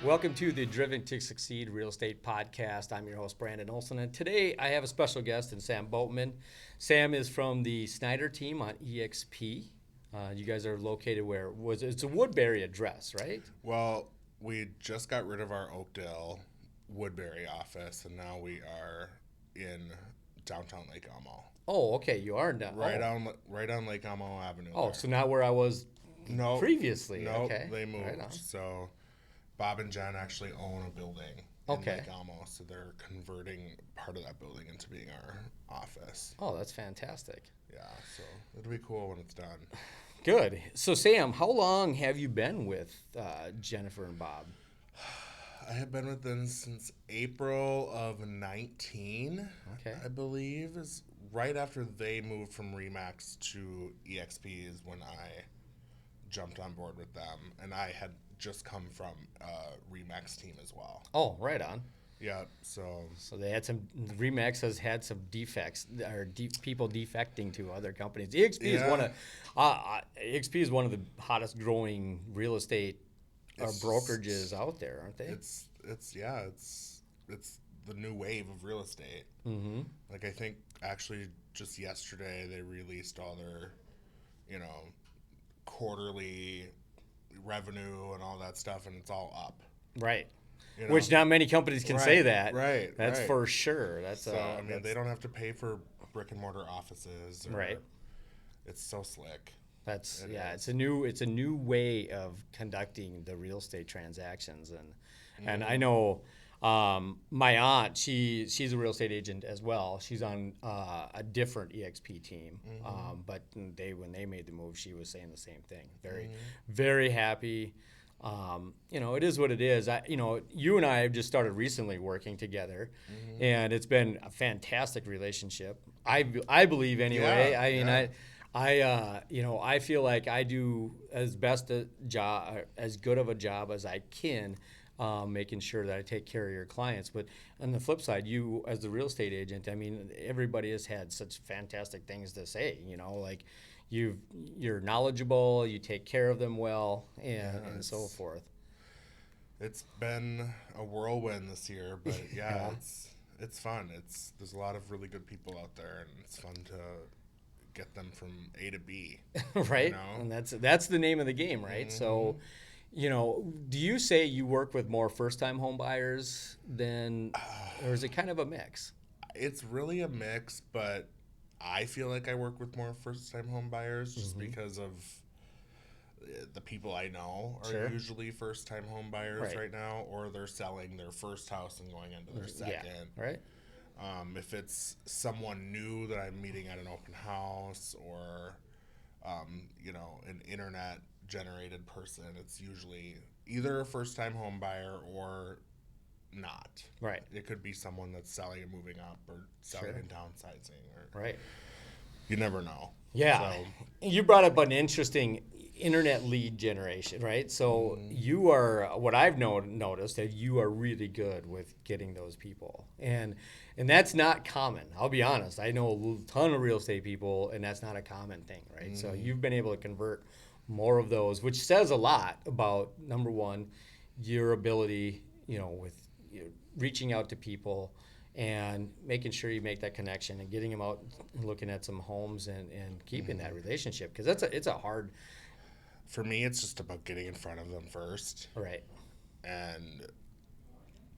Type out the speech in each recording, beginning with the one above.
Welcome to the Driven to Succeed Real Estate Podcast. I'm your host, Brandon Olson, and today I have a special guest in Sam Boatman. Sam is from the Snyder team on EXP. You guys are located where? It's a Woodbury address, right? Well, we just got rid of our Oakdale Woodbury office, and now we are in downtown Lake Elmo. Oh, okay, you are down. Right on Lake Elmo Avenue. Oh, there. so not where I was previously. No, okay. they moved. Right So Bob and Jen actually own a building in Lake Elmo, so they're converting part of that building into being our office. Oh, that's fantastic. Yeah, so it'll be cool when it's done. Good. So, Sam, how long have you been with Jennifer and Bob? I have been with them since April of 19, I believe, is right after they moved from Remax to EXP is when I jumped on board with them, and I had just come from Remax team as well. Oh, right on. Yeah, so they had Remax has had some defects or people defecting to other companies. EXP is one of the hottest growing real estate brokerages out there, aren't they? It's the new wave of real estate. Mm-hmm. Like I think actually just yesterday they released all their, quarterly revenue and all that stuff, and it's all up. Right. Which not many companies can say that. Right. That's for sure. They don't have to pay for brick and mortar offices. Right. It's so slick. It's a new way of conducting the real estate transactions, and I know my aunt, she's a real estate agent as well. She's on a different EXP team, but when they made the move, she was saying the same thing. Very happy. It is what it is. You and I have just started recently working together, and it's been a fantastic relationship. I believe anyway. Yeah, I feel like I do as good of a job as I can, making sure that I take care of your clients. But on the flip side, you as the real estate agent, everybody has had such fantastic things to say. Like you're knowledgeable, you take care of them well, and so forth. It's been a whirlwind this year, but it's fun. There's a lot of really good people out there, and it's fun to get them from A to B. Right, and that's the name of the game, right? So, do you say you work with more first-time home buyers or is it kind of a mix? It's really a mix, but I feel like I work with more first-time home buyers just because of the people I know are usually first-time home buyers right now, or they're selling their first house and going into their second. Yeah, right. If it's someone new that I'm meeting at an open house or, an internet-generated person, it's usually either a first-time home buyer or not. Right. It could be someone that's selling and moving up or selling and downsizing. Right. You never know. Yeah. So, you brought up an interesting internet lead generation, right? So you are, what I've noticed, that you are really good with getting those people. And that's not common. I'll be honest. I know a ton of real estate people, and that's not a common thing, right? So you've been able to convert more of those, which says a lot about, number one, your ability, with reaching out to people and making sure you make that connection and getting them out and looking at some homes and keeping that relationship, because it's a hard. For me, it's just about getting in front of them first. Right. And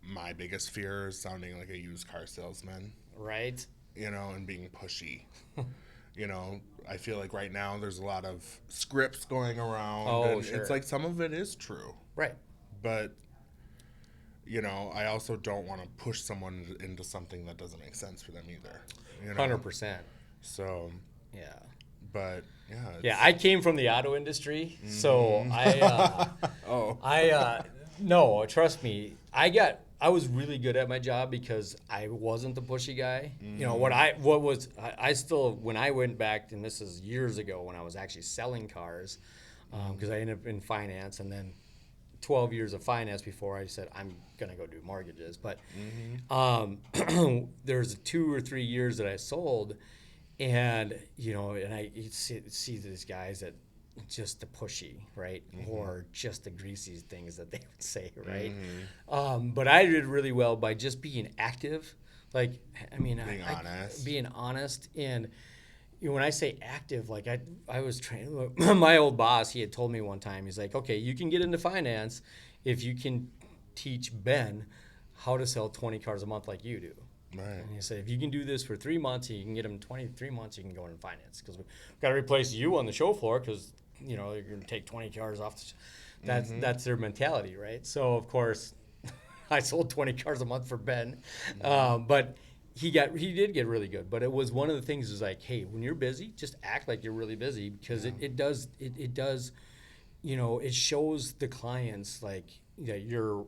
my biggest fear is sounding like a used car salesman. Right. And being pushy. I feel like right now there's a lot of scripts going around. Oh, sure. It's like some of it is true. Right. But, I also don't want to push someone into something that doesn't make sense for them either. 100%. So. Yeah. But I came from the auto industry, so no, trust me, I was really good at my job because I wasn't the pushy guy. When I went back, and this is years ago when I was actually selling cars, because I ended up in finance, and then 12 years of finance before I said I'm gonna go do mortgages. But there's 2 or 3 years that I sold. And I see these guys that just the pushy, right? Or just the greasy things that they would say, right? But I did really well by just being active. Like, I mean, Being honest. being honest. And when I say active, like I was trained, my old boss, he had told me one time, he's like, okay, you can get into finance if you can teach Ben how to sell 20 cars a month like you do. Right. And he said, if you can do this for 3 months, and you can get them 23 months, you can go into finance. Because we've got to replace you on the show floor because, you're going to take 20 cars off. That's their mentality, right? So, of course, I sold 20 cars a month for Ben. But he did get really good. But it was one of the things is like, hey, when you're busy, just act like you're really busy because it does, it shows the clients like that you're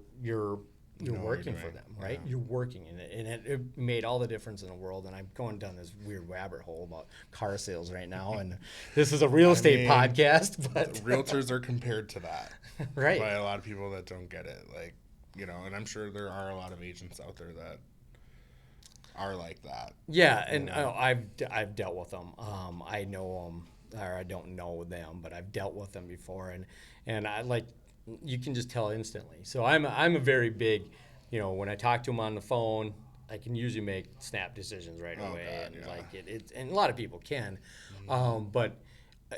working for them, right? You're working in it, and it made all the difference in the world. And I'm going down this weird rabbit hole about car sales right now, and this is a real estate podcast, but realtors are compared to that, right? By a lot of people that don't get it, like and I'm sure there are a lot of agents out there that are like that. Yeah, and I've dealt with them. I know them, or I don't know them, but I've dealt with them before, and I like. You can just tell instantly. So I'm a very big, when I talk to them on the phone, I can usually make snap decisions right away, and a lot of people can. But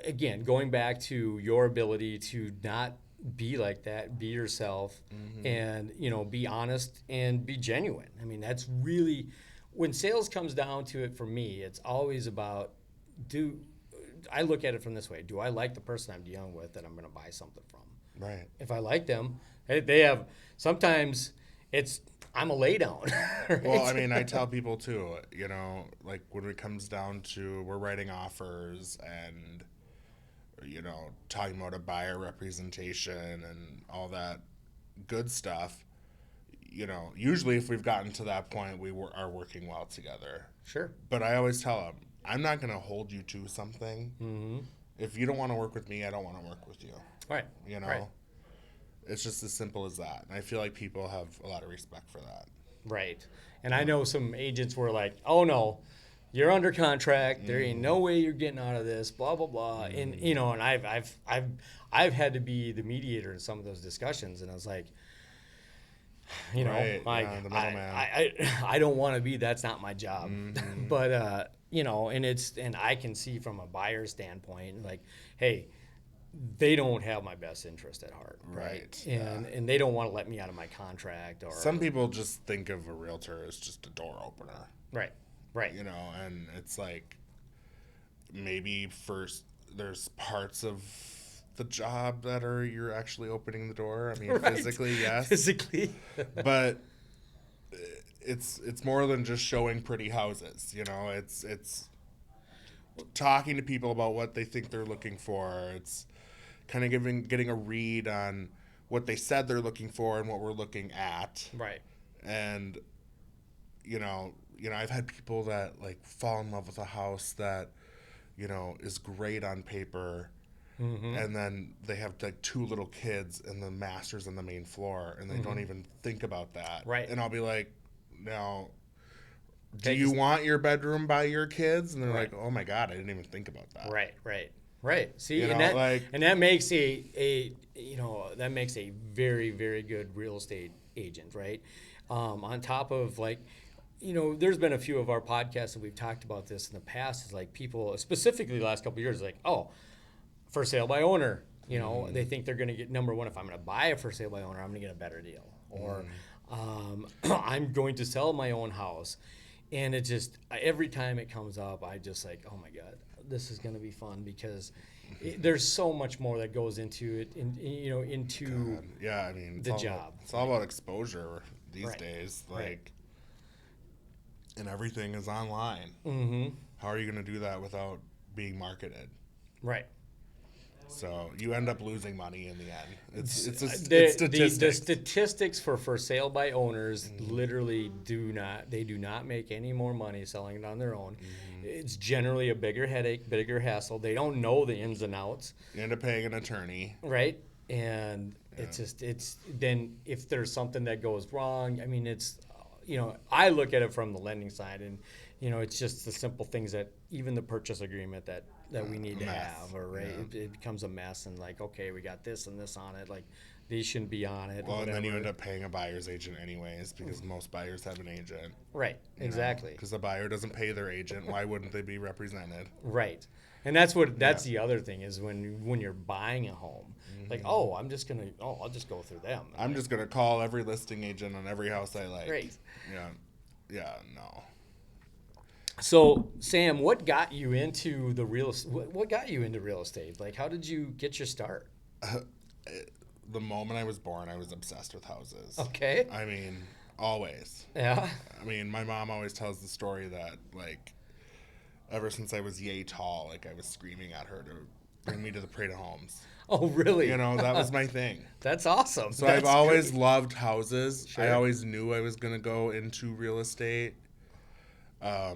again, going back to your ability to not be like that, be yourself, and be honest and be genuine. I mean, that's really when sales comes down to it for me. It's always about I look at it from this way: do I like the person I'm dealing with that I'm going to buy something from? Right. If I like them, they have sometimes I'm a lay down. Right? Well, I mean, I tell people too, like when it comes down to we're writing offers and talking about a buyer representation and all that good stuff, usually if we've gotten to that point, we are working well together. Sure. But I always tell them, I'm not going to hold you to something. If you don't want to work with me, I don't want to work with you. Right. Right. It's just as simple as that. And I feel like people have a lot of respect for that. Right. And I know some agents were like, oh no, you're under contract. There ain't no way you're getting out of this, blah, blah, blah. And, and I've had to be the mediator in some of those discussions. And I was like, the middleman. I don't want to be, that's not my job. But, and I can see from a buyer standpoint, like, hey, they don't have my best interest at heart, right? And they don't want to let me out of my contract. Or some people just think of a realtor as just a door opener, right? And it's like maybe first there's parts of the job that you're actually opening the door. I mean, physically, yes, but it's more than just showing pretty houses. It's talking to people about what they think they're looking for. It's kind of getting a read on what they said they're looking for and what we're looking at. Right. And, I've had people that like fall in love with a house that, is great on paper. And then they have like 2 little kids and the master's on the main floor and they don't even think about that. Right. And I'll be like, now, do you want your bedroom by your kids? And they're like, oh my God, I didn't even think about that. Right. See, that makes that makes a very, very good real estate agent, right? On top of there's been a few of our podcasts that we've talked about this in the past. Is like people, specifically the last couple of years, like, oh, for sale by owner. They think they're going to get, number one, if I'm going to buy a for sale by owner, I'm going to get a better deal. Or I'm going to sell my own house. And it just, every time it comes up, I just like, oh my God, this is going to be fun because there's so much more that goes into it, into the job. It's all about exposure these days. And everything is online. How are you going to do that without being marketed? Right. So you end up losing money in the end. It's statistics. The statistics for sale by owners literally do not make any more money selling it on their own. It's generally a bigger headache, bigger hassle. They don't know the ins and outs. You end up paying an attorney. Right. And it's then if there's something that goes wrong, I mean, it's, I look at it from the lending side and, it's just the simple things that even the purchase agreement that that we need a to mess. have, or right, Yeah. it becomes a mess, and like, okay, we got this and this on it, like these shouldn't be on it. Well, and then you end whatever. up paying a buyer's agent anyways, because most buyers have an agent. Right, exactly. Because the buyer doesn't pay their agent. Why wouldn't they be represented? Right. And that's the other thing is when you're buying a home, like, oh, I'll just go through them. I'm just gonna call every listing agent on every house I like. Great. Yeah, no. So, Sam, what got you into what got you into real estate? Like, how did you get your start? The moment I was born, I was obsessed with houses. Okay. I mean, always. Yeah. I mean, my mom always tells the story that, like, ever since I was yay tall, like, I was screaming at her to bring me to the Parade of Homes. Oh, really? That was my thing. That's awesome. So That's I've always great. loved houses. Sure. I always knew I was going to go into real estate. I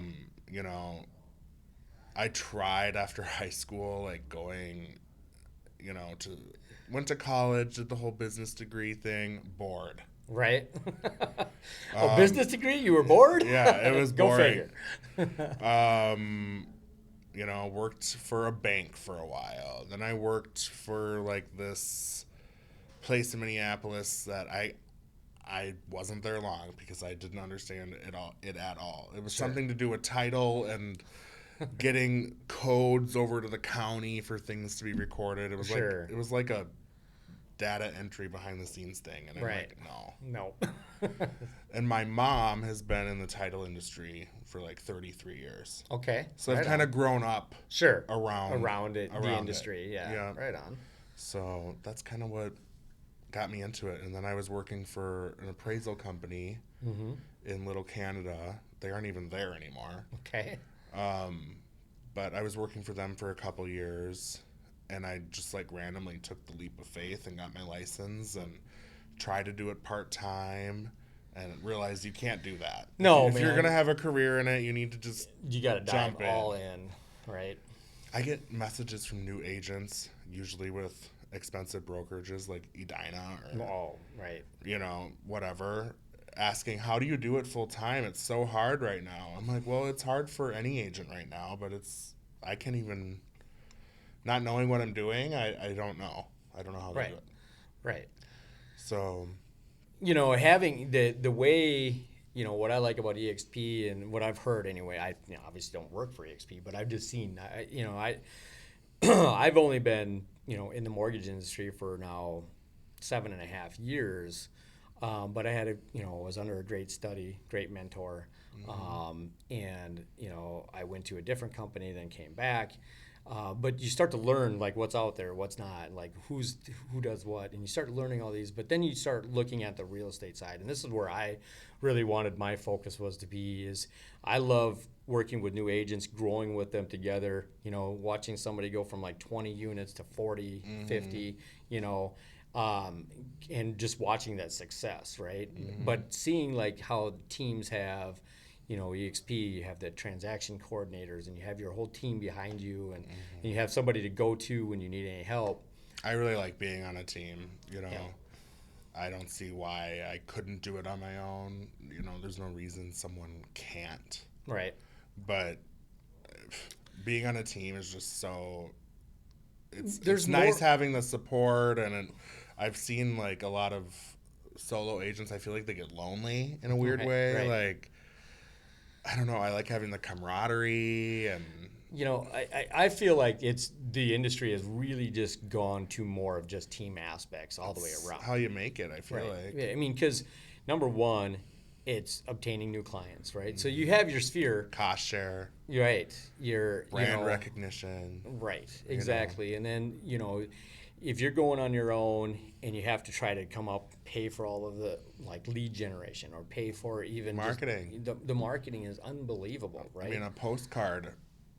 tried after high school, like going, went to college, did the whole business degree thing, bored. Right. Business degree? You were bored? Yeah, it was Go boring. figure. Worked for a bank for a while. Then I worked for like this place in Minneapolis that I wasn't there long because I didn't understand it at all. It was something to do with title and getting codes over to the county for things to be recorded. It was it was like a data entry behind the scenes thing, and I'm like, no. And my mom has been in the title industry for like 33 years. Okay. So I've kind of grown up around the industry. Yeah. Right on. So that's kind of what got me into it. And then I was working for an appraisal company in Little Canada. They aren't even there anymore. Okay. But I was working for them for a couple years, and I just like randomly took the leap of faith and got my license and tried to do it part-time and realized you can't do that. No, if you're going to have a career in it, you need to you got to dive jump all in, right? I get messages from new agents, usually with expensive brokerages like Edina or whatever, asking, how do you do it full time? It's so hard right now. I'm like, well, it's hard for any agent right now, but I can't even, not knowing what I'm doing, I don't know. I don't know how to do it. Right. So, having the way, what I like about EXP and what I've heard anyway, I obviously don't work for EXP, but I've just seen, I've only been, in the mortgage industry for now 7.5 years. But I had was under a great mentor. And, I went to a different company, then came back. But you start to learn like what's out there, what's not, like who does what, and you start learning all these. But then you start looking at the real estate side, and this is where I really wanted my focus was to be. Is I love working with new agents, growing with them together. Watching somebody go from like 20 units to 40, 50. And just watching that success, right? But seeing like how teams have. EXP, you have the transaction coordinators, and you have your whole team behind you, and you have somebody to go to when you need any help. I really like being on a team, I don't see why I couldn't do it on my own. There's no reason someone can't. Right. But being on a team is just so... It's nice having the support, and I've seen like a lot of solo agents, I feel like they get lonely in a weird way. Right. Like, I don't know. I like having the camaraderie and. I feel like the industry has really just gone to more of just team aspects all the way around. How you make it, I feel like. Yeah, I mean, because number one, it's obtaining new clients, right? So you have your sphere. Cost share. Right. Your brand recognition. Right. Exactly. And then, if you're going on your own and you have to try to pay for all of the like lead generation or pay for even marketing. The marketing is unbelievable, right? I mean, a postcard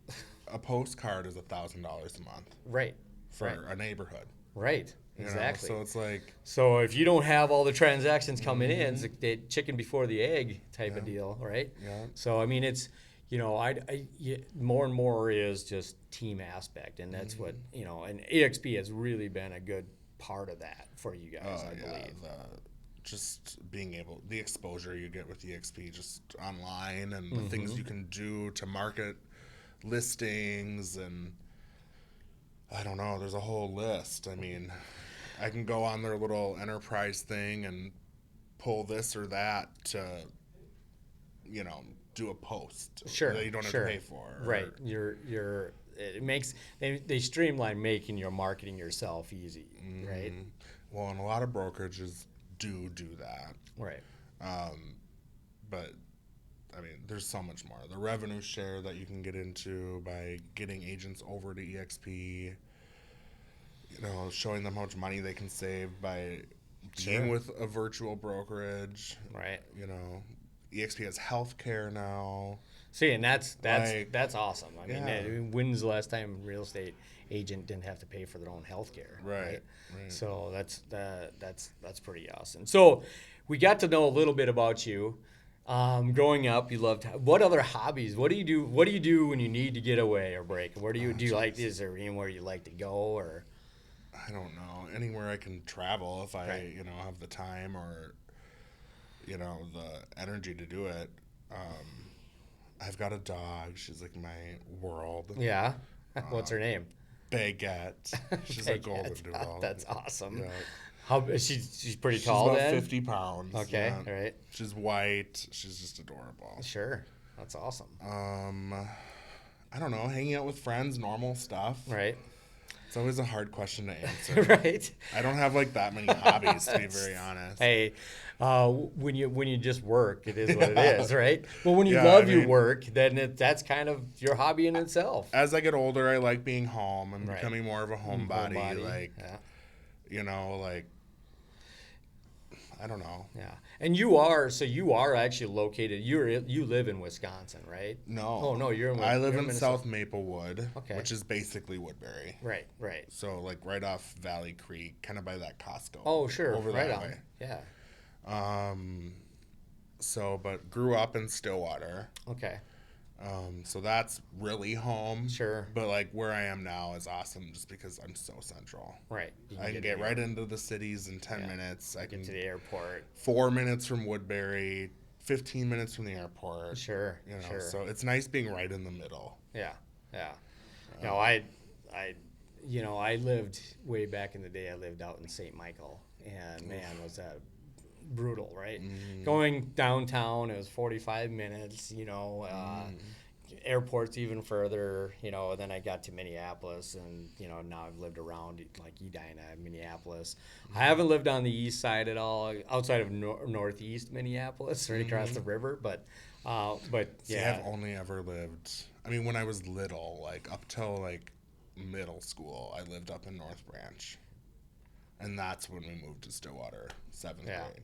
is $1,000 a month. Right. For a neighborhood. Right. Exactly. So it's like. So if you don't have all the transactions coming in, it's like the chicken before the egg type of deal, right? Yeah. So I mean, it's. More and more is just team aspect, and that's what and EXP has really been a good part of that for you guys, I believe. Just being able, the exposure you get with EXP just online, and the things you can do to market listings, and I don't know. There's a whole list. I mean, I can go on their little enterprise thing and pull this or that to, do a post Sure, that you don't have sure. to pay for. Right. It makes they streamline making your marketing yourself easy, right? Well, and a lot of brokerages do that. Right. But I mean, there's so much more. The revenue share that you can get into by getting agents over to EXP, showing them how much money they can save by being with a virtual brokerage. Right. EXP has healthcare now. See, and that's awesome. I mean, Yeah. when's the last time a real estate agent didn't have to pay for their own health care? Right. So that's pretty awesome. So we got to know a little bit about you. Growing up, you loved. What other hobbies? What do you do? What do you do when you need to get away or break? Where do you like? Is there anywhere you like to go or? I don't know. Anywhere I can travel if I have the time or the energy to do it. I've got a dog. She's like my world. Yeah. What's her name? Baguette. She's a golden doodle. That's awesome. Yeah. How she's pretty tall. She's about then? 50 pounds. Okay. Yeah. All right. She's white. She's just adorable. Sure. That's awesome. I don't know. Hanging out with friends, normal stuff. Right. It's always a hard question to answer. Right. I don't have like that many hobbies, to be very honest. Hey, when you just work, it is what it is, right? Well, when you love your work, then that's kind of your hobby in itself. As I get older, I like being home. I'm becoming more of a homebody. Like, like, I don't know. Yeah, and you are actually located. You live in Wisconsin, right? No. Oh no, I live in South Maplewood, okay, which is basically Woodbury. Right. So like right off Valley Creek, kind of by that Costco. Oh sure, over right that on. way. Yeah. But grew up in Stillwater. Okay. So that's really home. Sure. But like where I am now is awesome just because I'm so central. Right. I can get right into the cities in 10 minutes. I can get to the airport. 4 minutes from Woodbury, 15 minutes from the airport. Sure. Sure. So it's nice being right in the middle. Yeah. No, I lived way back in the day. I lived out in St. Michael, and man, was that brutal, right? Going downtown, it was 45 minutes, airports even further, and then I got to Minneapolis, and, now I've lived around like Edina, Minneapolis. I haven't lived on the east side at all, outside of northeast Minneapolis, right across the river, but See, yeah. I've only ever lived, when I was little, like up till like middle school, I lived up in North Branch. And that's when we moved to Stillwater, 7th grade.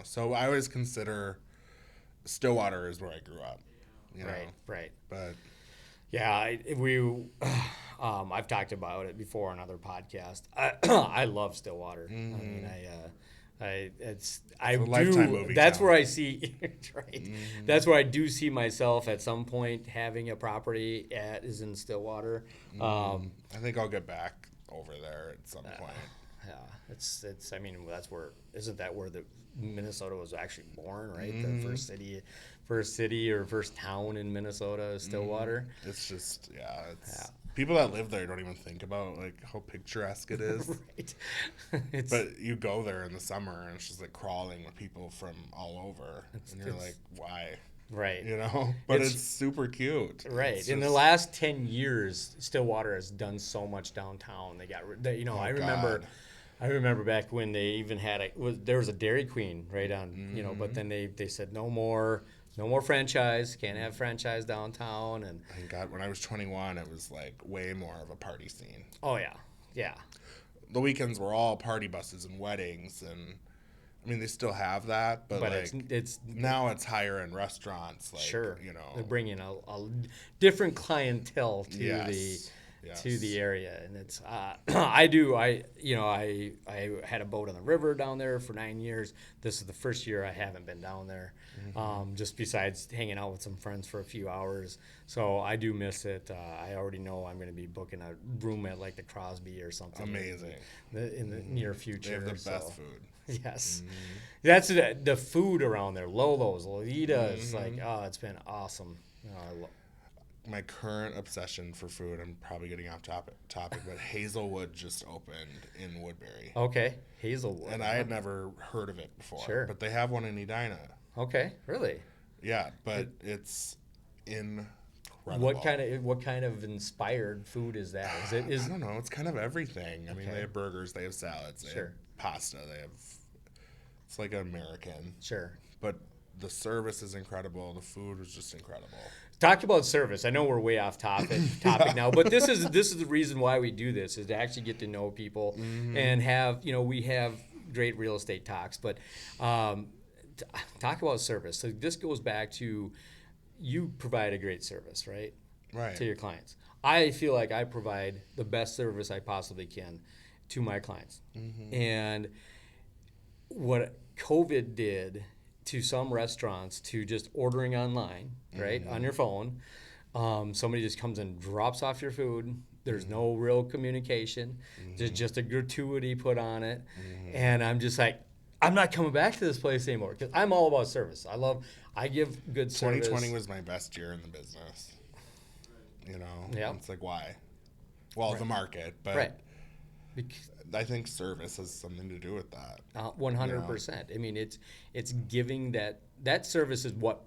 So I always consider Stillwater is where I grew up. Right. But yeah, I've talked about it before on other podcasts. I love Stillwater. I mean, it's a lifetime movie. That's where I see, right? That's where I do see myself at some point having a property is in Stillwater. I think I'll get back over there at some point. Yeah, it's. I mean, isn't that where the Minnesota was actually born, right? The first city or first town in Minnesota is Stillwater. It's just, people that live there don't even think about like how picturesque it is. Right. But you go there in the summer and it's just like crawling with people from all over, and you're like, why? Right. But it's super cute. Right. In the last 10 years, Stillwater has done so much downtown. I remember back when they even had there was a Dairy Queen right on, but then they said no more franchise, can't have franchise downtown. And thank God, when I was 21, it was like way more of a party scene. Oh yeah. Yeah. The weekends were all party buses and weddings, and they still have that, but like it's now it's higher end restaurants. Like, sure, they're bringing a different clientele to the area, and it's I had a boat on the river down there for 9 years. This is the first year I haven't been down there, just besides hanging out with some friends for a few hours. So I do miss it. I already know I'm going to be booking a room at like the Crosby or something. Amazing. In the near future. They have the best food. Yes. That's the food around there. Lolo's, Lolita's, it's been awesome. my current obsession for food, I'm probably getting off topic, but Hazelwood just opened in Woodbury. Okay, Hazelwood. And I had never heard of it before. Sure. But they have one in Edina. Okay, really? Yeah, but it's incredible. What kind of inspired food is that? I don't know. It's kind of everything. I mean, they have burgers, they have salads, they Sure. have pasta, it's like American. Sure. But the service is incredible. The food was just incredible. Talk about service. I know we're way off topic now, but this is the reason why we do this, is to actually get to know people and have, we have great real estate talks, but talk about service. So this goes back to, you provide a great service, right? Right. To your clients. I feel like I provide the best service I possibly can to my clients. And what COVID did to some restaurants, to just ordering online, right, on your phone, somebody just comes and drops off your food. There's no real communication. There's just a gratuity put on it. And I'm just like, I'm not coming back to this place anymore, because I'm all about service. I give good service. 2020 was my best year in the business. Yeah. It's like, why? Well, the market, but Right. I think service has something to do with that. 100%. I mean, it's giving that service is what,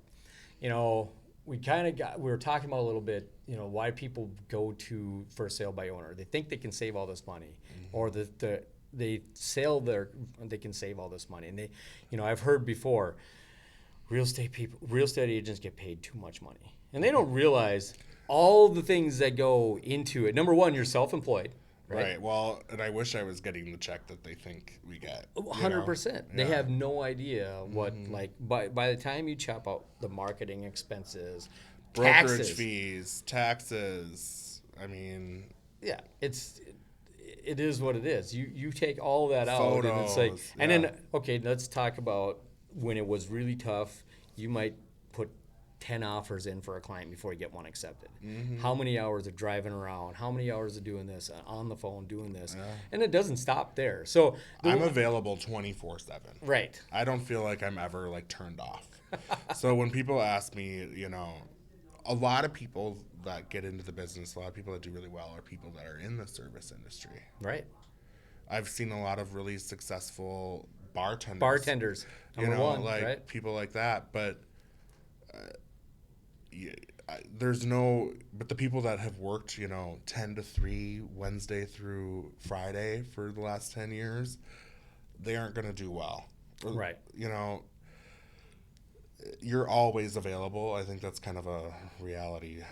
we were talking about a little bit, why people go to for sale by owner. They think they can save all this money, or they can save all this money. And they, I've heard before, real estate agents get paid too much money, and they don't realize all the things that go into it. Number one, you're self-employed. Right. Well, and I wish I was getting the check that they think we get. 100%. They have no idea what, by the time you chop out the marketing expenses, brokerage fees, taxes. I mean, yeah, it is what it is. You take all that out, photos, and it's like, and then okay, let's talk about when it was really tough. You might put 10 offers in for a client before you get one accepted. How many hours of driving around? How many hours of doing this on the phone, doing this? And it doesn't stop there. So I'm available 24/7. Right. I don't feel like I'm ever turned off. So when people ask me, a lot of people that get into the business, a lot of people that do really well are people that are in the service industry. Right. I've seen a lot of really successful bartenders. Number one, right? People like that, but but the people that have worked, 10 to 3 Wednesday through Friday for the last 10 years, they aren't going to do well. Right. You're always available. I think that's kind of a reality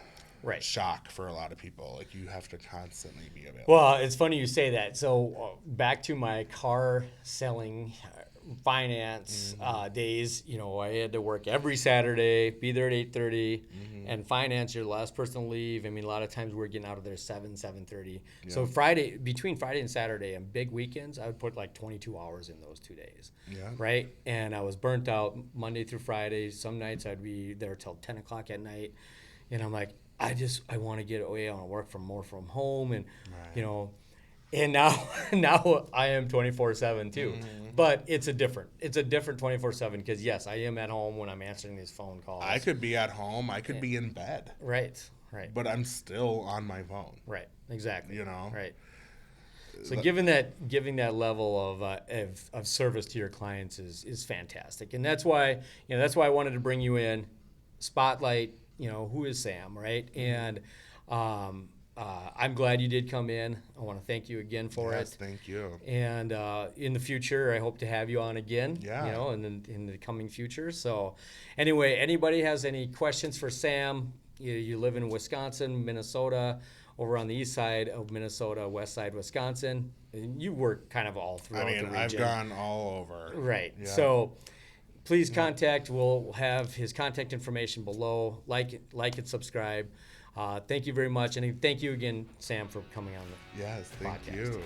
shock for a lot of people. You have to constantly be available. Well, it's funny you say that. So back to my car selling finance days, I had to work every Saturday, be there at 8:30, and finance, you're the last person to leave. I mean, a lot of times we're getting out of there 7:30. Yeah. So between Friday and Saturday and big weekends, I would put 22 hours in those 2 days. Yeah. Right? And I was burnt out Monday through Friday. Some nights I'd be there till 10 o'clock at night. And I'm like, I want to get away. I want to work more from home. And, and now I am 24/7 too. But it's a different 24/7, because yes, I am at home when I'm answering these phone calls. I could be at home. I could be in bed. Right. But I'm still on my phone. Right. Exactly. Right. So giving that level of service to your clients is fantastic, and that's why I wanted to bring you in, spotlight. Who is Sam, right? And I'm glad you did come in. I want to thank you again for it. Yes, thank you. And in the future, I hope to have you on again. Yeah. In the coming future. So, anyway, anybody has any questions for Sam? You live in Wisconsin, Minnesota, over on the east side of Minnesota, west side Wisconsin. And you work kind of all throughout the region. I've gone all over. Right. Yeah. So please contact. We'll have his contact information below. Like it, subscribe. Thank you very much. And thank you again, Sam, for coming on the Yes, thank podcast. you.